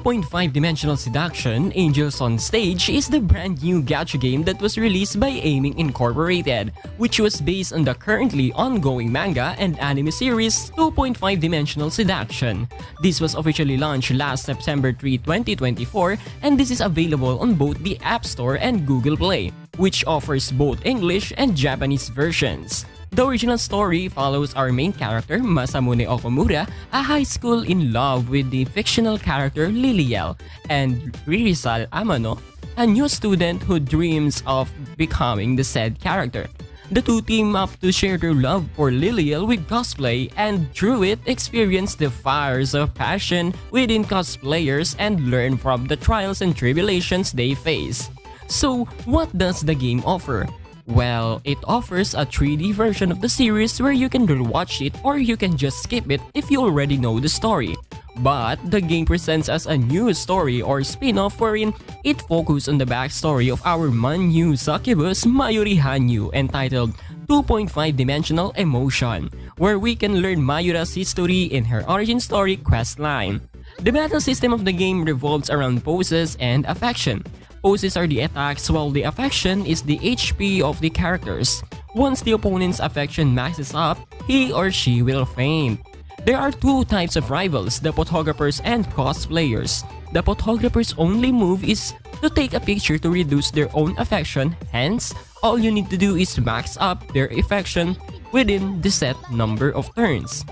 2.5-dimensional Seduction, Angels on Stage is the brand new gacha game that was released by Aiming Incorporated, which was based on the currently ongoing manga and anime series 2.5-dimensional Seduction. This was officially launched last September 3, 2024, and this is available on both the App Store and Google Play, which offers both English and Japanese versions. The original story follows our main character, Masamune Okumura, a high school in love with the fictional character Liliel, and Ririsal Amano, a new student who dreams of becoming the said character. The two team up to share their love for Liliel with cosplay, and through it experience the fires of passion within cosplayers and learn from the trials and tribulations they face. So, what does the game offer? Well, it offers a 3D version of the series where you can rewatch it or you can just skip it if you already know the story. But the game presents us a new story or spin-off wherein it focuses on the backstory of our Manyu succubus Mayuri Hanyu, entitled 2.5-dimensional Emotion, where we can learn Mayura's history in her origin story questline. The battle system of the game revolves around poses and affection. Poses are the attacks while the affection is the HP of the characters. Once the opponent's affection maxes up, he or she will faint. There are two types of rivals, the photographers and cosplayers. The photographers' only move is to take a picture to reduce their own affection, hence, all you need to do is max up their affection within the set number of turns.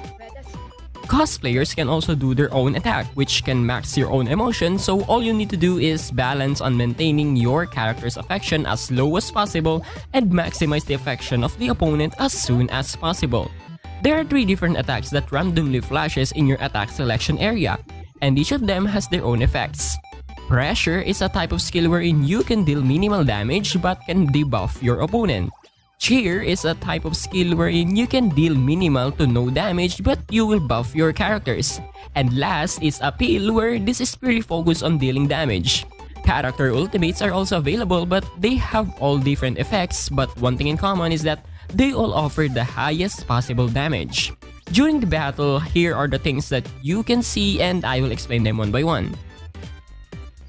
Cosplayers can also do their own attack, which can max your own emotion, so all you need to do is balance on maintaining your character's affection as low as possible and maximize the affection of the opponent as soon as possible. There are 3 different attacks that randomly flashes in your attack selection area, and each of them has their own effects. Pressure is a type of skill wherein you can deal minimal damage but can debuff your opponent. Cheer is a type of skill wherein you can deal minimal to no damage but you will buff your characters. And last is Appeal, where this is purely focused on dealing damage. Character ultimates are also available but they have all different effects, but one thing in common is that they all offer the highest possible damage. During the battle, here are the things that you can see and I will explain them one by one.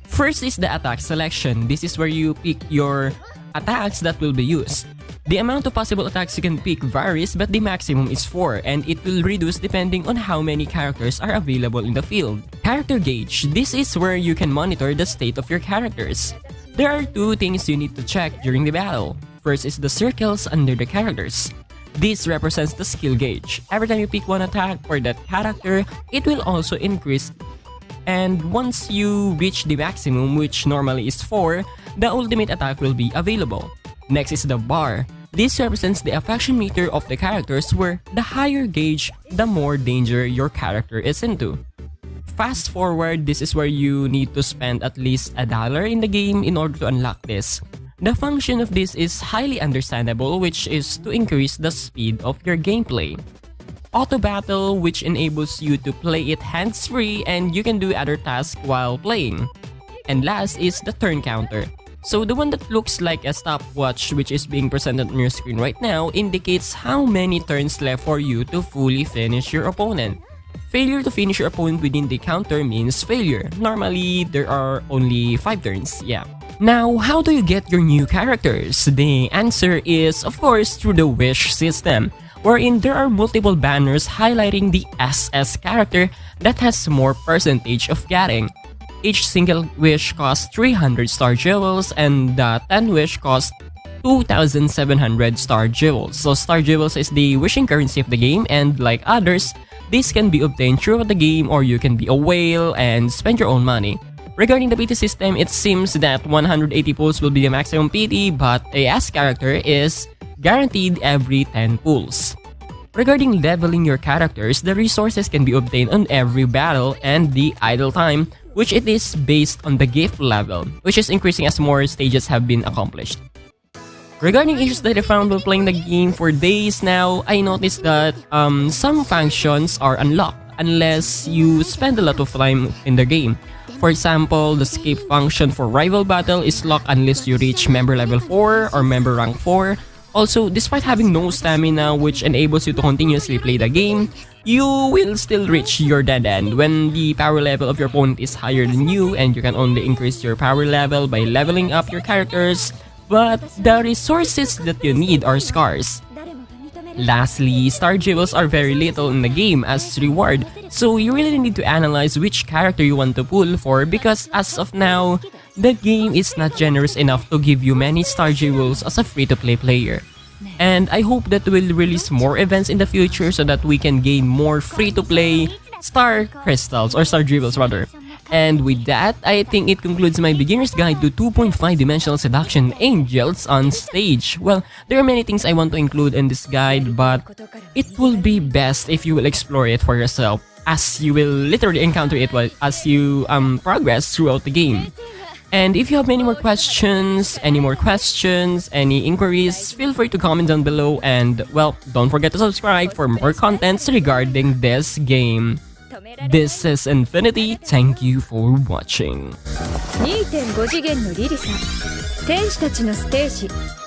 First is the attack selection. This is where you pick your attacks that will be used. The amount of possible attacks you can pick varies, but the maximum is 4 and it will reduce depending on how many characters are available in the field. Character gauge. This is where you can monitor the state of your characters. There are 2 things you need to check during the battle. First is the circles under the characters. This represents the skill gauge. Every time you pick one attack for that character, it will also increase. And once you reach the maximum, which normally is 4, the ultimate attack will be available. Next is the bar. This represents the affection meter of the characters, where the higher gauge, the more danger your character is into. Fast forward, this is where you need to spend at least $1 in the game in order to unlock this. The function of this is highly understandable, which is to increase the speed of your gameplay. Auto battle, which enables you to play it hands-free and you can do other tasks while playing. And last is the turn counter. So the one that looks like a stopwatch, which is being presented on your screen right now, indicates how many turns left for you to fully finish your opponent. Failure to finish your opponent within the counter means failure. Normally, there are only 5 turns, yeah. Now, how do you get your new characters? The answer is, of course, through the wish system, wherein there are multiple banners highlighting the SS character that has more percentage of getting. Each single wish costs 300 star jewels and the 10 wish costs 2,700 star jewels. So star jewels is the wishing currency of the game, and like others, this can be obtained throughout the game or you can be a whale and spend your own money. Regarding the PT system, it seems that 180 pulls will be the maximum PT, but a S character is guaranteed every 10 pulls. Regarding leveling your characters, the resources can be obtained on every battle, and the idle time, which it is based on the gift level, which is increasing as more stages have been accomplished. Regarding issues that I found while playing the game for days now, I noticed that some functions are unlocked unless you spend a lot of time in the game. For example, the escape function for rival battle is locked unless you reach member level 4 or member rank 4, Also, despite having no stamina which enables you to continuously play the game, you will still reach your dead end when the power level of your opponent is higher than you, and you can only increase your power level by leveling up your characters, but the resources that you need are scarce. Lastly, star jewels are very little in the game as reward, so you really need to analyze which character you want to pull for, because as of now, the game is not generous enough to give you many star jewels as a free-to-play player. And I hope that we'll release more events in the future so that we can gain more free-to-play star crystals, or star jewels rather. And with that, I think it concludes my beginner's guide to 2.5-dimensional seduction angels on stage. Well, there are many things I want to include in this guide, but it will be best if you will explore it for yourself, as you will literally encounter it as you progress throughout the game. And if you have any more questions, any inquiries, feel free to comment down below, and well, don't forget to subscribe for more contents regarding this game. This is Infinity, thank you for watching. 2.5次元のリリさん、天使たちのステージ